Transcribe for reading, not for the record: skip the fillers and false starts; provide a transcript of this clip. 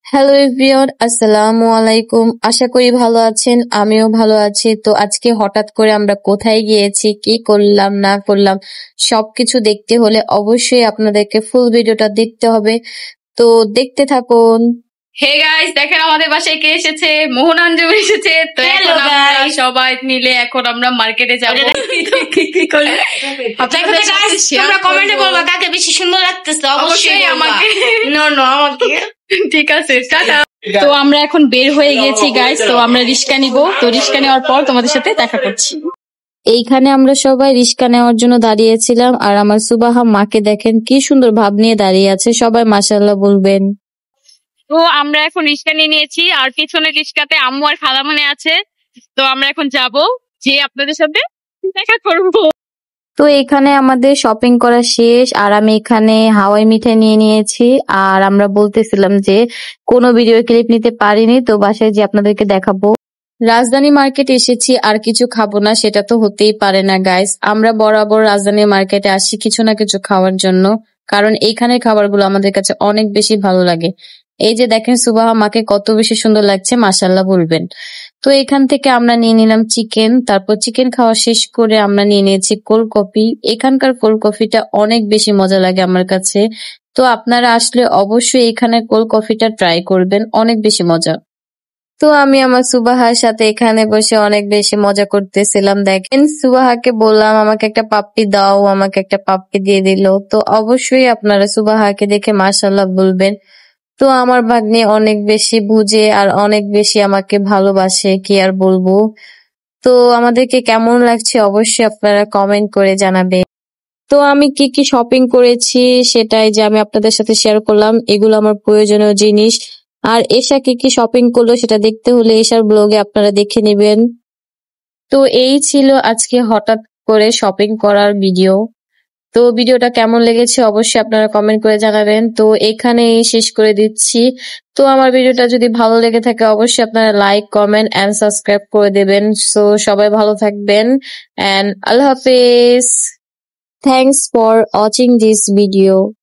Hello everyone, আসসালামু আলাইকুম। আশা করি ভালো আছেন, আমিও ভালো আছি। তো আজকে হঠাৎ করে আমরা কোথায় গিয়েছি, কি করলাম না করলাম সবকিছু দেখতে হলে অবশ্যই আপনাদেরকে ফুল ভিডিওটা দেখতে হবে। তো দেখতে থাকুন। হে গাইস, দেখেন আমাদের বাসায় কে এসেছে। মোহন আঞ্জুম এসেছে। তো Hello, এখন আমরা guys. সবাই মিলে এখন আমরা মার্কেটে যাবো। আপনাদের সাথে share তোমরা কমেন্টে করবো। বলবা কাকে বেশি সুন্দর লাগতেছে, অবশ্যই অবশ্যই আমাকে। আমাকে ঠিক আছে, টাটা। তো আমরা এখন বের হয়ে গেছি গাইস। তো আমরা রিস্কা নিব। তো রিস্কা নেওয়ার পর তোমাদের সাথে দেখা করছি। এইখানে আমরা সবাই রিস্কা নেওয়ার জন্য দাঁড়িয়েছিলাম, আর আমার সুবাহা মাকে দেখেন কি সুন্দর ভাব নিয়ে দাঁড়িয়ে আছে, সবাই মাশাআল্লাহ বলবেন। তো আমরা এখন রিস্কা নিয়ে নিয়েছি, আর পিছনে রিস্কাতে আম্মু আর খালামণি আছে। তো আমরা এখন যাব, যে আপনাদের সাথে দেখা করবো। তো এখানে আমাদের শপিং করা শেষ, আর আমি এখানে হাওয়াই মিঠাই নিয়ে নিয়েছি। আর আমরা বলতেছিলাম যে কোনো ভিডিও ক্লিপ নিতে পারিনি, তো বাসায় যে আপনাদেরকে দেখাবো। রাজধানী মার্কেট এসেছি, আর কিছু খাবো না সেটা তো হতেই পারে না গাইস। আমরা বরাবর রাজধানী মার্কেটে আসি কিছু না কিছু খাওয়ার জন্য, কারণ এইখানের খাবারগুলো আমাদের কাছে অনেক বেশি ভালো লাগে। এই যে দেখেন সুবাহা মাকে কত বেশি সুন্দর লাগছে, মাশাআল্লাহ বলবেন। তো এখান থেকে আমরা নিয়ে নিলাম চিকেন, তারপর চিকেন খাওয়া শেষ করে আমরা নিয়ে নিয়েছি কোল্ড কফি। এখানকার কোল্ড কফিটা অনেক বেশি মজা লাগে আমার কাছে। তো আপনারা আসলে অবশ্যই এখানে কোল্ড কফিটা ট্রাই করবেন, অনেক বেশি মজা। তো আমি আমার সুবাহার সাথে এখানে বসে অনেক বেশি মজা করতেছিলাম। দেখেন সুবাহাকে বললাম আমাকে একটা পাপ্পি দাও, আমাকে একটা পাপ্পি দিয়ে দিল। তো অবশ্যই আপনারা সুবাহাকে দেখে মাশাআল্লাহ বলবেন। তো আমার ভাগ্নে অনেক বেশি বুঝে আর অনেক বেশি আমাকে ভালোবাসে, কি আর বলবো। তো আমাদেরকে কেমন লাগছে অবশ্যই আপনারা কমেন্ট করে জানাবেন। তো আমি কি কি শপিং করেছি সেটাই যে আমি আপনাদের সাথে শেয়ার করলাম, এগুলো আমার প্রয়োজনীয় জিনিস। আর এশা কি কি শপিং করলো সেটা দেখতে হলে এশার ব্লগে আপনারা দেখে নেবেন। তো এই ছিল আজকে হঠাৎ করে শপিং করার ভিডিও। তো ভিডিওটা কেমন লেগেছে অবশ্যই আপনারা কমেন্ট করে জানাবেন। তো এখানেই শেষ করে দিচ্ছি। তো আমার ভিডিওটা যদি ভালো লেগে থাকে অবশ্যই আপনারা লাইক, কমেন্ট এন্ড সাবস্ক্রাইব করে দেবেন। সো সবাই ভালো থাকবেন এন্ড আল্লাহ হাফেজ। Thanks for watching this video.